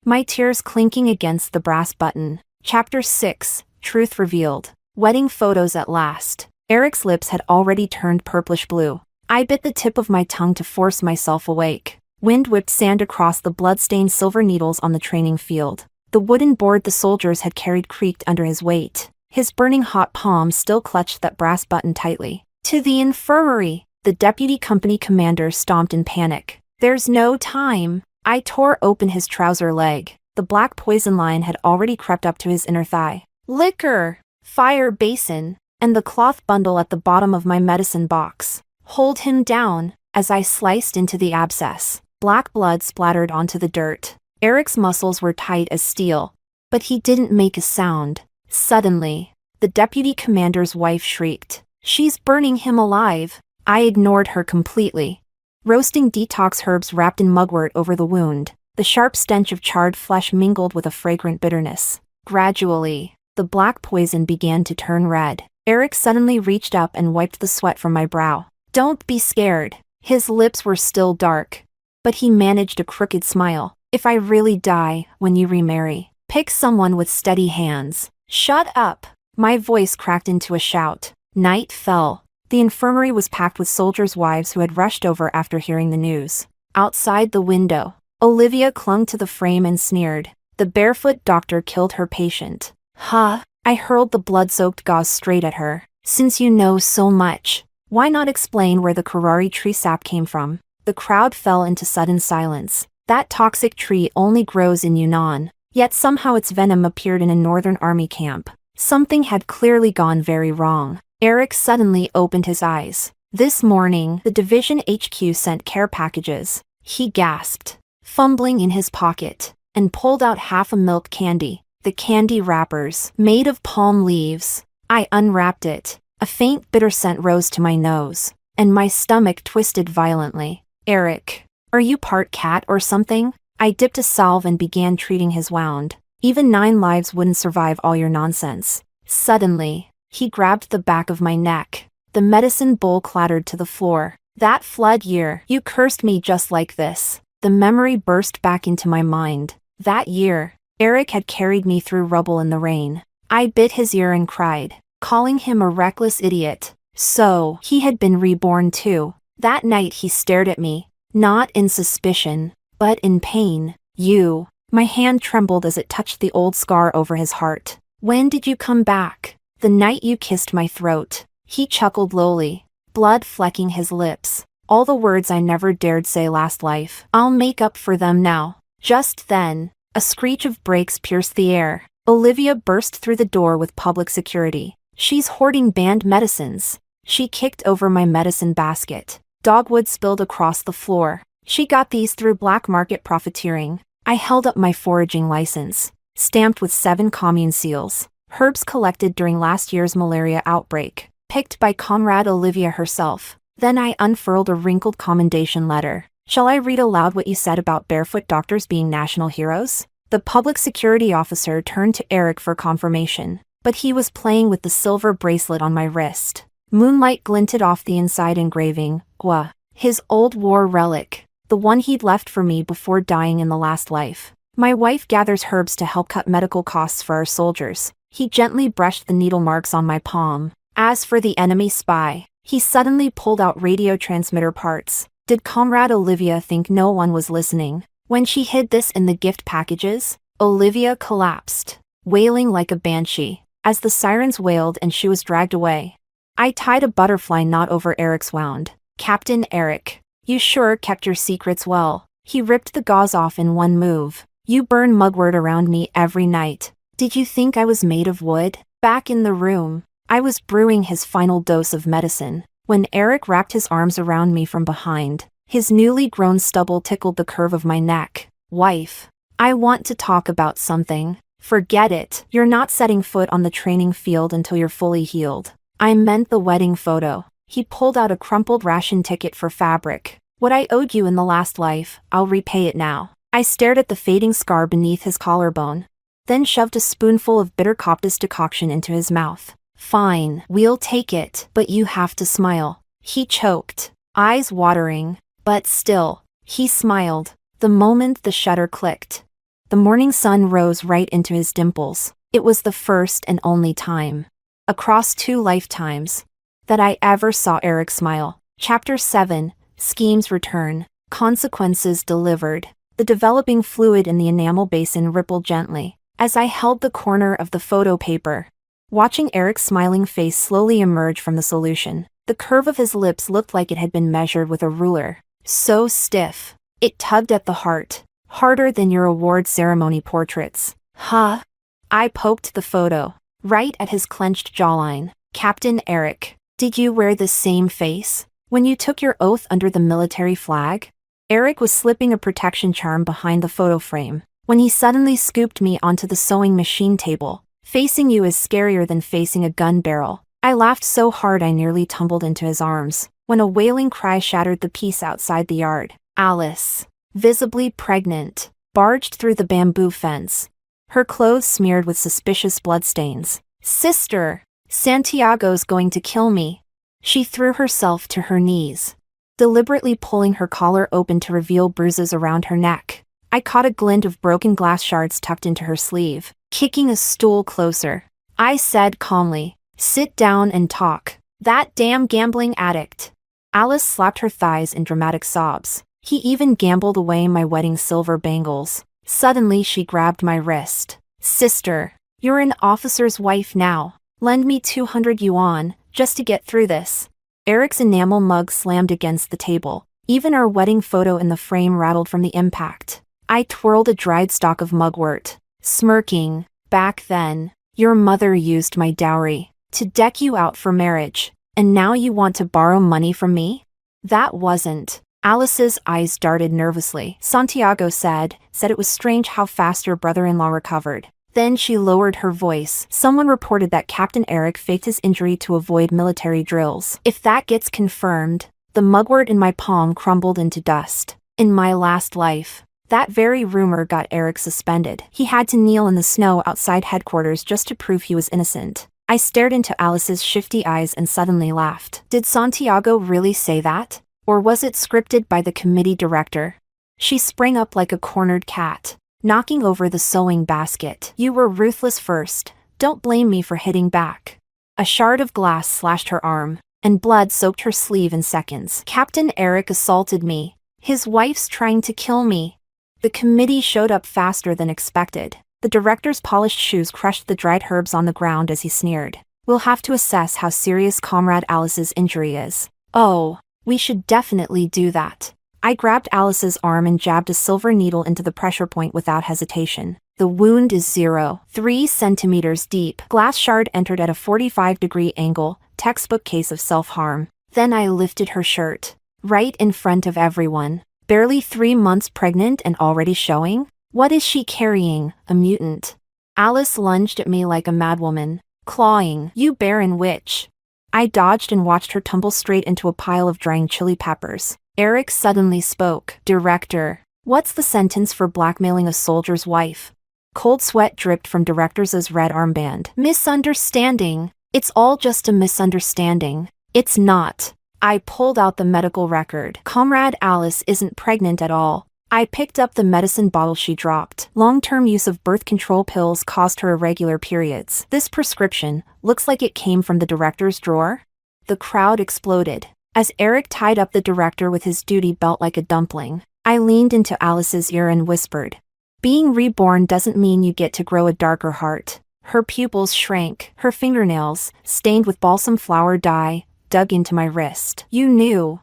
my tears clinking against the brass button. Chapter 6, Truth Revealed. Wedding photos at last. Eric's lips had already turned purplish blue. I bit the tip of my tongue to force myself awake. Wind whipped sand across the blood-stained silver needles on the training field. The wooden board the soldiers had carried creaked under his weight. His burning hot palm still clutched that brass button tightly. To the infirmary! The deputy company commander stomped in panic. There's no time! I tore open his trouser leg. The black poison line had already crept up to his inner thigh. Liquor! Fire basin! And the cloth bundle at the bottom of my medicine box. Hold him down, as I sliced into the abscess. Black blood splattered onto the dirt. Eric's muscles were tight as steel, but he didn't make a sound. Suddenly, the deputy commander's wife shrieked. She's burning him alive. I ignored her completely. Roasting detox herbs wrapped in mugwort over the wound. The sharp stench of charred flesh mingled with a fragrant bitterness. Gradually, the black poison began to turn red. Eric suddenly reached up and wiped the sweat from my brow. Don't be scared. His lips were still dark, but he managed a crooked smile. If I really die when you remarry, pick someone with steady hands. Shut up! My voice cracked into a shout. Night fell. The infirmary was packed with soldiers' wives who had rushed over after hearing the news. Outside the window, Olivia clung to the frame and sneered. The barefoot doctor killed her patient. Huh? I hurled the blood-soaked gauze straight at her. Since you know so much, why not explain where the Karari tree sap came from? The crowd fell into sudden silence. That toxic tree only grows in Yunnan, yet somehow its venom appeared in a northern army camp. Something had clearly gone very wrong. Eric suddenly opened his eyes. This morning, the division HQ sent care packages. He gasped, fumbling in his pocket, and pulled out half a milk candy. The candy wrappers, made of palm leaves. I unwrapped it. A faint bitter scent rose to my nose, and my stomach twisted violently. Eric, are you part cat or something? I dipped a salve and began treating his wound. Even 9 lives wouldn't survive all your nonsense. Suddenly, he grabbed the back of my neck. The medicine bowl clattered to the floor. That flood year, you cursed me just like this. The memory burst back into my mind. That year, Eric had carried me through rubble in the rain. I bit his ear and cried, calling him a reckless idiot. So, he had been reborn too. That night he stared at me, not in suspicion, but in pain. You. My hand trembled as it touched the old scar over his heart. When did you come back? The night you kissed my throat. He chuckled lowly, blood flecking his lips. All the words I never dared say last life. I'll make up for them now. Just then, a screech of brakes pierced the air. Olivia burst through the door with public security. She's hoarding banned medicines. She kicked over my medicine basket. Dogwood spilled across the floor. She got these through black market profiteering. I held up my foraging license, stamped with 7 commune seals. Herbs collected during last year's malaria outbreak, picked by Comrade Olivia herself. Then I unfurled a wrinkled commendation letter. Shall I read aloud what you said about barefoot doctors being national heroes? The public security officer turned to Eric for confirmation, but he was playing with the silver bracelet on my wrist. Moonlight glinted off the inside engraving. Gua. His old war relic, the one he'd left for me before dying in the last life. My wife gathers herbs to help cut medical costs for our soldiers. He gently brushed the needle marks on my palm. As for the enemy spy, he suddenly pulled out radio transmitter parts. Did Comrade Olivia think no one was listening? When she hid this in the gift packages, Olivia collapsed, wailing like a banshee, as the sirens wailed and she was dragged away. I tied a butterfly knot over Eric's wound. Captain Eric, you sure kept your secrets well. He ripped the gauze off in one move. You burn mugwort around me every night. Did you think I was made of wood? Back in the room, I was brewing his final dose of medicine, when Eric wrapped his arms around me from behind. His newly grown stubble tickled the curve of my neck. Wife, I want to talk about something. Forget it. You're not setting foot on the training field until you're fully healed. I meant the wedding photo. He pulled out a crumpled ration ticket for fabric. What I owed you in the last life, I'll repay it now. I stared at the fading scar beneath his collarbone, then shoved a spoonful of bitter coptis decoction into his mouth. Fine, we'll take it, but you have to smile. He choked, eyes watering, but still, he smiled. The moment the shutter clicked, The morning sun rose right into his dimples. It was the first and only time, across 2 lifetimes, that I ever saw Eric smile. Chapter 7, Schemes Return. Consequences delivered. The developing fluid in the enamel basin rippled gently as I held the corner of the photo paper, watching Eric's smiling face slowly emerge from the solution. The curve of his lips looked like it had been measured with a ruler. So stiff, it tugged at the heart, harder than your award ceremony portraits. Huh? I poked the photo, right at his clenched jawline. Captain Eric, did you wear the same face when you took your oath under the military flag? Eric was slipping a protection charm behind the photo frame when he suddenly scooped me onto the sewing machine table. Facing you is scarier than facing a gun barrel. I laughed so hard I nearly tumbled into his arms, when a wailing cry shattered the peace outside the yard. Alice, visibly pregnant, barged through the bamboo fence, her clothes smeared with suspicious bloodstains. Sister, Santiago's going to kill me. She threw herself to her knees, deliberately pulling her collar open to reveal bruises around her neck. I caught a glint of broken glass shards tucked into her sleeve. Kicking a stool closer, I said calmly, "Sit down and talk." That damn gambling addict. Alice slapped her thighs in dramatic sobs. He even gambled away my wedding silver bangles. Suddenly she grabbed my wrist. Sister, you're an officer's wife now. Lend me 200 yuan, just to get through this. Eric's enamel mug slammed against the table. Even our wedding photo in the frame rattled from the impact. I twirled a dried stalk of mugwort, smirking. Back then, your mother used my dowry to deck you out for marriage, and now you want to borrow money from me? That wasn't. Alice's eyes darted nervously. Santiago said it was strange how fast your brother-in-law recovered. Then she lowered her voice. Someone reported that Captain Eric faked his injury to avoid military drills. If that gets confirmed, the mugwort in my palm crumbled into dust. In my last life, that very rumor got Eric suspended. He had to kneel in the snow outside headquarters just to prove he was innocent. I stared into Alice's shifty eyes and suddenly laughed. Did Santiago really say that? Or was it scripted by the committee director? She sprang up like a cornered cat, knocking over the sewing basket. You were ruthless first. Don't blame me for hitting back. A shard of glass slashed her arm, and blood soaked her sleeve in seconds. Captain Eric assaulted me. His wife's trying to kill me. The committee showed up faster than expected. The director's polished shoes crushed the dried herbs on the ground as he sneered. We'll have to assess how serious Comrade Alice's injury is. Oh, we should definitely do that. I grabbed Alice's arm and jabbed a silver needle into the pressure point without hesitation. The wound is 0.3 centimeters deep. Glass shard entered at a 45-degree angle, textbook case of self-harm. Then I lifted her shirt, right in front of everyone. Barely 3 months pregnant and already showing? What is she carrying, a mutant? Alice lunged at me like a madwoman, clawing. You barren witch. I dodged and watched her tumble straight into a pile of drying chili peppers. Eric suddenly spoke. Director, what's the sentence for blackmailing a soldier's wife? Cold sweat dripped from Director's red armband. Misunderstanding. It's all just a misunderstanding. It's not. I pulled out the medical record. Comrade Alice isn't pregnant at all. I picked up the medicine bottle she dropped. Long-term use of birth control pills caused her irregular periods. This prescription looks like it came from the director's drawer. The crowd exploded as Eric tied up the director with his duty belt like a dumpling. I leaned into Alice's ear and whispered, "Being reborn doesn't mean you get to grow a darker heart." Her pupils shrank. Her fingernails, stained with balsam flower dye, dug into my wrist. You knew.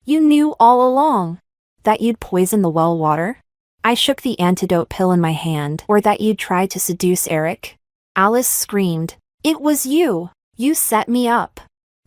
You knew all along. That you'd poison the well water? I shook the antidote pill in my hand. Or that you'd try to seduce Eric? Alice screamed. It was you. You set me up.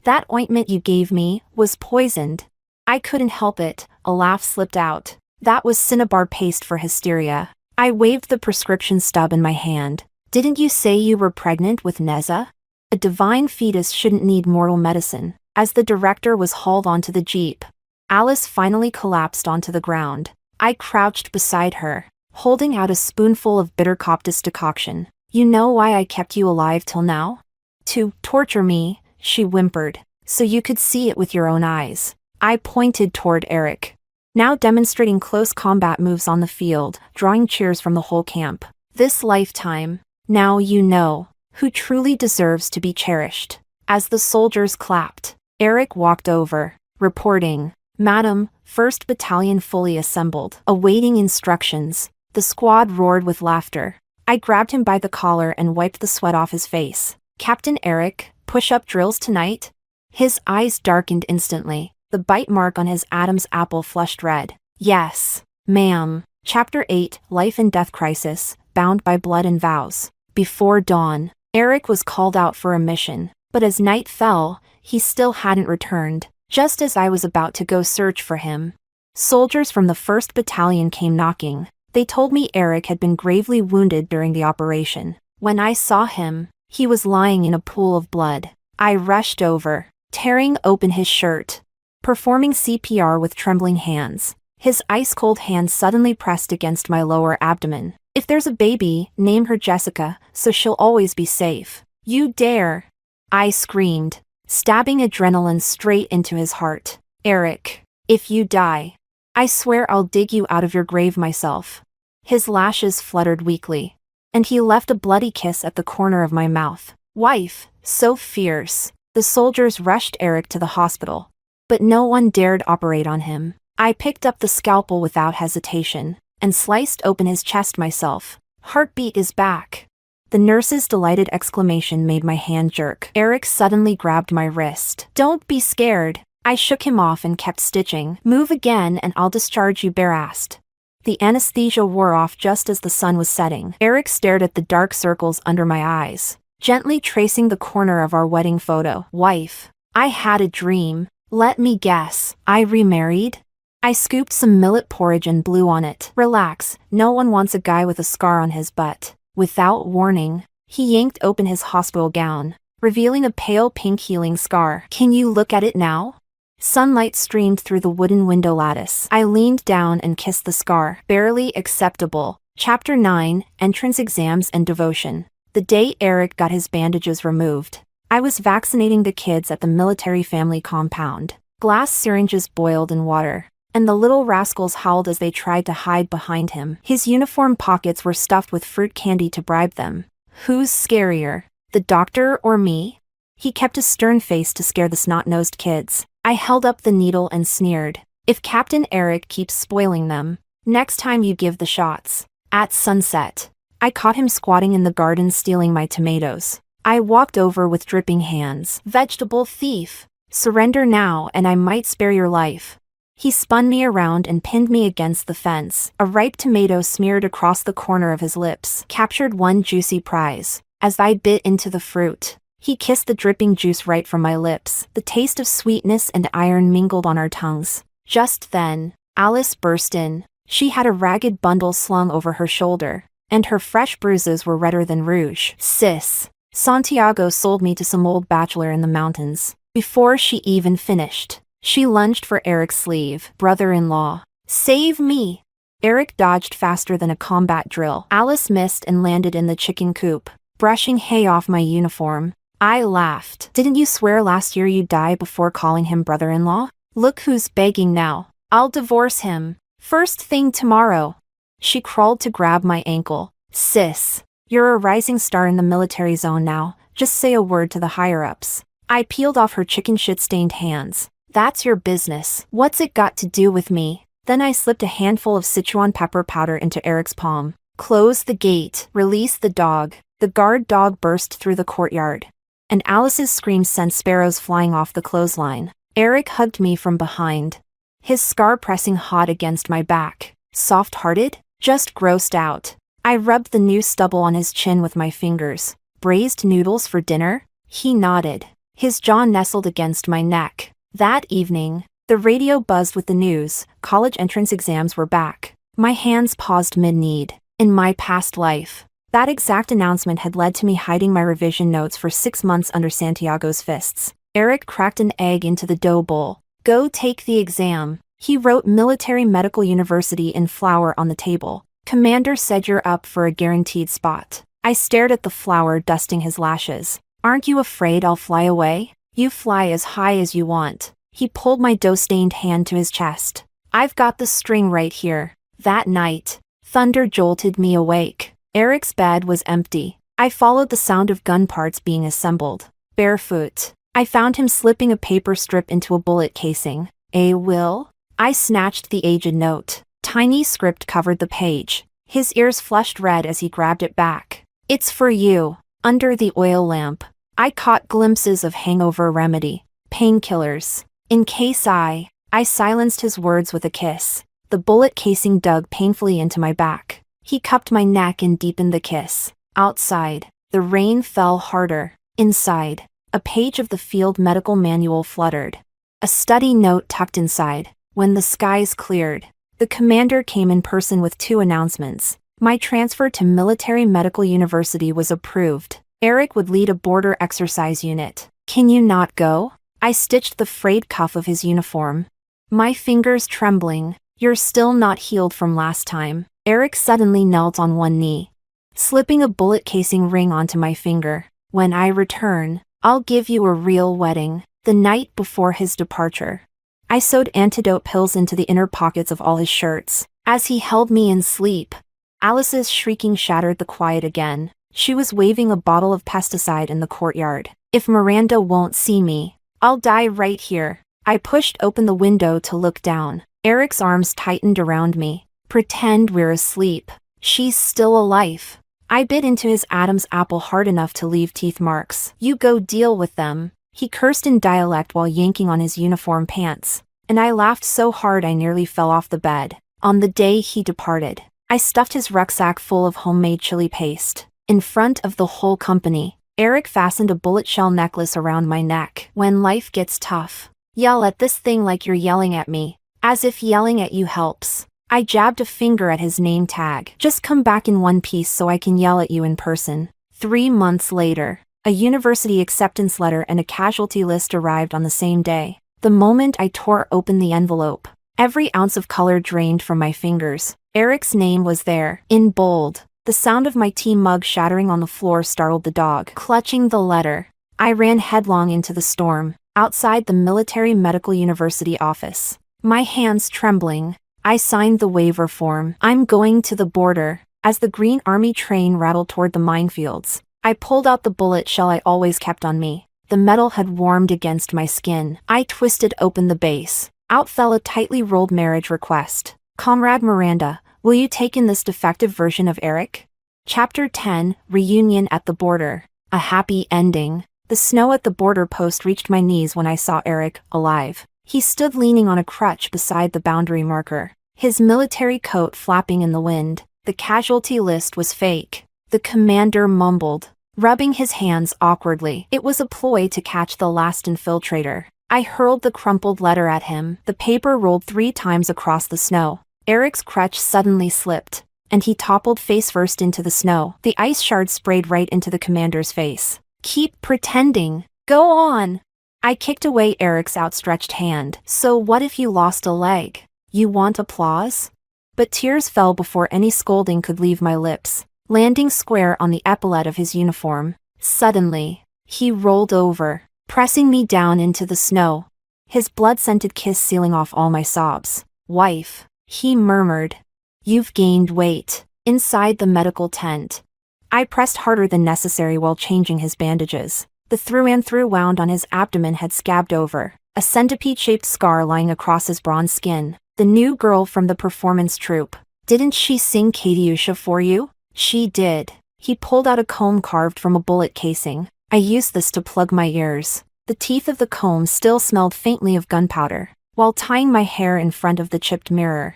That ointment you gave me was poisoned. I couldn't help it. A laugh slipped out. That was cinnabar paste for hysteria. I waved the prescription stub in my hand. Didn't you say you were pregnant with Neza? A divine fetus shouldn't need mortal medicine. As the director was hauled onto the jeep, Alice finally collapsed onto the ground. I crouched beside her, holding out a spoonful of bitter coptis decoction. You know why I kept you alive till now? To torture me, she whimpered, so you could see it with your own eyes. I pointed toward Eric. now demonstrating close combat moves on the field, drawing cheers from the whole camp. This lifetime, now you know, who truly deserves to be cherished. As the soldiers clapped, Eric walked over, reporting, "Madam, 1st Battalion fully assembled, awaiting instructions." The squad roared with laughter. I grabbed him by the collar and wiped the sweat off his face. "Captain Eric, push-up drills tonight?" His eyes darkened instantly. The bite mark on his Adam's apple flushed red. "Yes, ma'am." Chapter 8, Life and Death Crisis, Bound by Blood and Vows. Before dawn, Eric was called out for a mission, but as night fell, he still hadn't returned. Just as I was about to go search for him, soldiers from the 1st Battalion came knocking. They told me Eric had been gravely wounded during the operation. When I saw him, he was lying in a pool of blood. I rushed over, tearing open his shirt, performing CPR with trembling hands. His ice-cold hand suddenly pressed against my lower abdomen. "If there's a baby, name her Jessica, so she'll always be safe." "You dare!" I screamed, stabbing adrenaline straight into his heart. "Eric, if you die, I swear I'll dig you out of your grave myself." His lashes fluttered weakly, and he left a bloody kiss at the corner of my mouth. "Wife, so fierce." The soldiers rushed Eric to the hospital, but no one dared operate on him. I picked up the scalpel without hesitation and sliced open his chest myself. "Heartbeat is back." The nurse's delighted exclamation made my hand jerk. Eric suddenly grabbed my wrist. "Don't be scared." I shook him off and kept stitching. "Move again and I'll discharge you bare-assed." The anesthesia wore off just as the sun was setting. Eric stared at the dark circles under my eyes, gently tracing the corner of our wedding photo. "Wife, I had a dream." "Let me guess, I remarried?" I scooped some millet porridge and blew on it. "Relax, no one wants a guy with a scar on his butt." Without warning, he yanked open his hospital gown, revealing a pale pink healing scar. "Can you look at it now?" Sunlight streamed through the wooden window lattice. I leaned down and kissed the scar. "Barely acceptable." Chapter 9, Entrance Exams and Devotion. The day Eric got his bandages removed, I was vaccinating the kids at the military family compound. Glass syringes boiled in water, and the little rascals howled as they tried to hide behind him. His uniform pockets were stuffed with fruit candy to bribe them. Who's scarier, the doctor or me? He kept a stern face to scare the snot-nosed kids. I held up the needle and sneered. "If Captain Eric keeps spoiling them, next time you give the shots." At sunset, I caught him squatting in the garden stealing my tomatoes. I walked over with dripping hands. "Vegetable thief! Surrender now and I might spare your life." He spun me around and pinned me against the fence. A ripe tomato smeared across the corner of his lips. Captured one juicy prize. As I bit into the fruit, he kissed the dripping juice right from my lips. The taste of sweetness and iron mingled on our tongues. Just then, Alice burst in. She had a ragged bundle slung over her shoulder, and her fresh bruises were redder than rouge. "Sis, Santiago sold me to some old bachelor in the mountains." Before she even finished, she lunged for Eric's sleeve. "Brother-in-law, save me!" Eric dodged faster than a combat drill. Alice missed and landed in the chicken coop, brushing hay off my uniform. I laughed. "Didn't you swear last year you'd die before calling him brother-in-law? Look who's begging now. I'll divorce him. First thing tomorrow." She crawled to grab my ankle. "Sis, you're a rising star in the military zone now. Just say a word to the higher-ups." I peeled off her chicken shit-stained hands. "That's your business. What's it got to do with me?" Then I slipped a handful of Sichuan pepper powder into Eric's palm. "Close the gate. Release the dog." The guard dog burst through the courtyard, and Alice's screams sent sparrows flying off the clothesline. Eric hugged me from behind, his scar pressing hot against my back. "Soft-hearted? Just grossed out." I rubbed the new stubble on his chin with my fingers. "Braised noodles for dinner?" He nodded, his jaw nestled against my neck. That evening, the radio buzzed with the news. College entrance exams were back. My hands paused mid-need. In my past life, that exact announcement had led to me hiding my revision notes for 6 months under Santiago's fists. Eric cracked an egg into the dough bowl. "Go take the exam." He wrote Military Medical University in flour on the table. "Commander said you're up for a guaranteed spot." I stared at the flour dusting his lashes. "Aren't you afraid I'll fly away?" "You fly as high as you want." He pulled my dough-stained hand to his chest. I've got the string right here. That night, thunder jolted me awake. Eric's bed was empty. I followed the sound of gun parts being assembled. Barefoot, I found him slipping a paper strip into a bullet casing. A will? I snatched the aged note. Tiny script covered the page. His ears flushed red as he grabbed it back. It's for you. Under the oil lamp, I caught glimpses of hangover remedy, painkillers. In case I silenced his words with a kiss. The bullet casing dug painfully into my back. He cupped my neck and deepened the kiss. Outside, the rain fell harder. Inside, a page of the field medical manual fluttered. A study note tucked inside. When the skies cleared, the commander came in person with 2 announcements. My transfer to Military Medical University was approved. Eric would lead a border exercise unit. Can you not go? I stitched the frayed cuff of his uniform. My fingers trembling. You're still not healed from last time. Eric suddenly knelt on one knee, slipping a bullet casing ring onto my finger. When I return, I'll give you a real wedding. The night before his departure, I sewed antidote pills into the inner pockets of all his shirts. As he held me in sleep, Alice's shrieking shattered the quiet again. She was waving a bottle of pesticide in the courtyard. If Miranda won't see me, I'll die right here. I pushed open the window to look down. Eric's arms tightened around me. Pretend we're asleep. She's still alive. I bit into his Adam's apple hard enough to leave teeth marks. You go deal with them. He cursed in dialect while yanking on his uniform pants, and I laughed so hard I nearly fell off the bed. On the day he departed, I stuffed his rucksack full of homemade chili paste. In front of the whole company, Eric fastened a bullet shell necklace around my neck. When life gets tough, yell at this thing like you're yelling at me, as if yelling at you helps. I jabbed a finger at his name tag. Just come back in one piece so I can yell at you in person. 3 months later, a university acceptance letter and a casualty list arrived on the same day. The moment I tore open the envelope, every ounce of color drained from my fingers. Eric's name was there, in bold. The sound of my tea mug shattering on the floor startled the dog. Clutching the letter, I ran headlong into the storm, outside the Military Medical University office. My hands trembling, I signed the waiver form. I'm going to the border. As the Green Army train rattled toward the minefields, I pulled out the bullet shell I always kept on me. The metal had warmed against my skin. I twisted open the base. Out fell a tightly rolled marriage request. Comrade Miranda, will you take in this defective version of Eric? Chapter 10, Reunion at the Border. A happy ending. The snow at the border post reached my knees when I saw Eric, alive. He stood leaning on a crutch beside the boundary marker, his military coat flapping in the wind. The casualty list was fake. The commander mumbled, rubbing his hands awkwardly. It was a ploy to catch the last infiltrator. I hurled the crumpled letter at him. The paper rolled 3 times across the snow. Eric's crutch suddenly slipped, and he toppled face first into the snow. The ice shards sprayed right into the commander's face. Keep pretending. Go on. I kicked away Eric's outstretched hand. So what if you lost a leg? You want applause? But tears fell before any scolding could leave my lips, landing square on the epaulette of his uniform. Suddenly, he rolled over, pressing me down into the snow, his blood-scented kiss sealing off all my sobs. Wife, he murmured, you've gained weight. Inside the medical tent, I pressed harder than necessary while changing his bandages. The through-and-through wound on his abdomen had scabbed over, a centipede-shaped scar lying across his bronze skin. The new girl from the performance troupe. Didn't she sing Katiusha for you? She did. He pulled out a comb carved from a bullet casing. I used this to plug my ears. The teeth of the comb still smelled faintly of gunpowder. While tying my hair in front of the chipped mirror,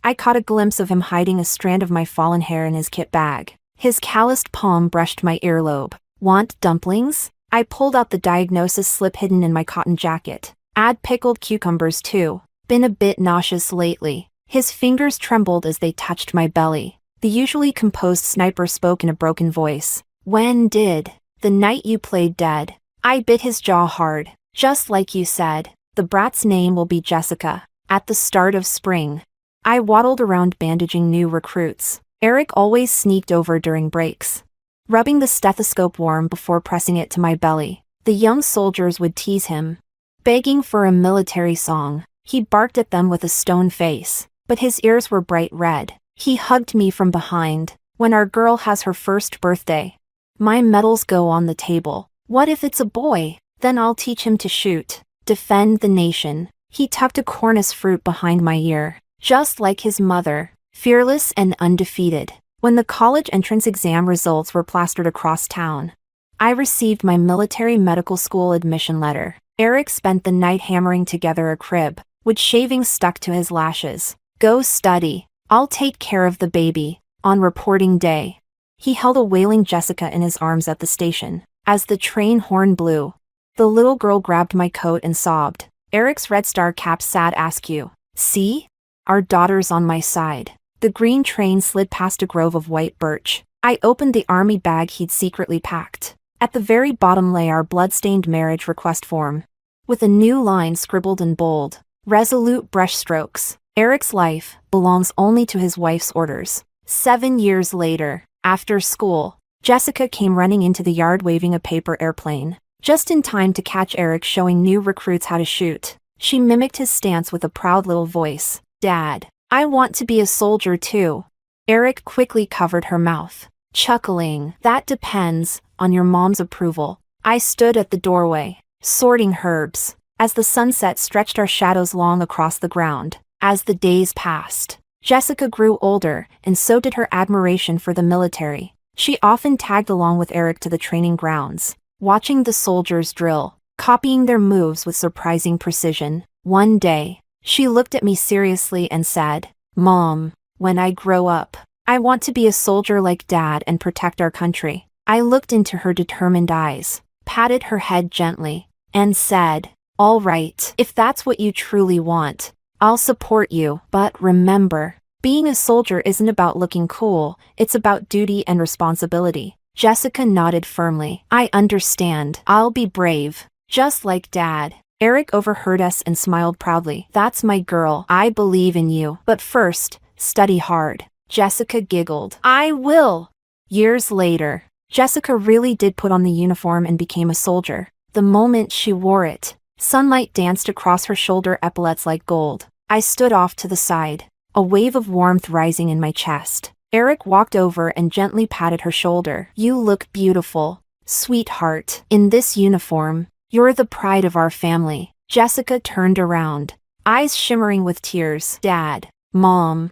I caught a glimpse of him hiding a strand of my fallen hair in his kit bag. His calloused palm brushed my earlobe. Want dumplings? I pulled out the diagnosis slip hidden in my cotton jacket. Add pickled cucumbers too. Been a bit nauseous lately. His fingers trembled as they touched my belly. The usually composed sniper spoke in a broken voice. When did? The night you played dead. I bit his jaw hard. Just like you said. The brat's name will be Jessica. At the start of spring. I waddled around bandaging new recruits. Eric always sneaked over during breaks, rubbing the stethoscope warm before pressing it to my belly. The young soldiers would tease him, begging for a military song. He barked at them with a stone face, but his ears were bright red. He hugged me from behind. When our girl has her first birthday, my medals go on the table. What if it's a boy? Then I'll teach him to shoot. Defend the nation. He tucked a cornice fruit behind my ear, just like his mother, fearless and undefeated. When the college entrance exam results were plastered across town, I received my military medical school admission letter. Eric spent the night hammering together a crib, with shavings stuck to his lashes. Go study. I'll take care of the baby. On reporting day, he held a wailing Jessica in his arms at the station. As the train horn blew, the little girl grabbed my coat and sobbed. Eric's Red Star cap sad askew. See? Our daughter's on my side. The green train slid past a grove of white birch. I opened the army bag he'd secretly packed. At the very bottom lay our blood-stained marriage request form, with a new line scribbled in bold. Resolute brushstrokes. Eric's life belongs only to his wife's orders. 7 years later, after school, Jessica came running into the yard waving a paper airplane, just in time to catch Eric showing new recruits how to shoot. She mimicked his stance with a proud little voice. Dad, I want to be a soldier too. Eric quickly covered her mouth, chuckling. That depends on your mom's approval. I stood at the doorway, sorting herbs, as the sunset stretched our shadows long across the ground. As the days passed, Jessica grew older, and so did her admiration for the military. She often tagged along with Eric to the training grounds, watching the soldiers drill, copying their moves with surprising precision. One day, she looked at me seriously and said, "Mom, when I grow up, I want to be a soldier like Dad and protect our country." I looked into her determined eyes, patted her head gently, and said, "All right, if that's what you truly want, I'll support you. But remember, being a soldier isn't about looking cool, it's about duty and responsibility." Jessica nodded firmly. "I understand. I'll be brave, just like Dad." Eric overheard us and smiled proudly. "That's my girl. I believe in you. But first, study hard." Jessica giggled. "I will." Years later, Jessica really did put on the uniform and became a soldier. The moment she wore it, sunlight danced across her shoulder epaulets like gold. I stood off to the side, a wave of warmth rising in my chest. Eric walked over and gently patted her shoulder. "You look beautiful, sweetheart. In this uniform, you're the pride of our family." Jessica turned around, eyes shimmering with tears. "Dad, Mom,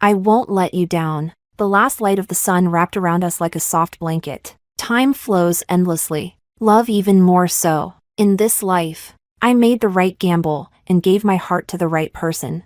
I won't let you down." The last light of the sun wrapped around us like a soft blanket. Time flows endlessly, love even more so. In this life, I made the right gamble and gave my heart to the right person.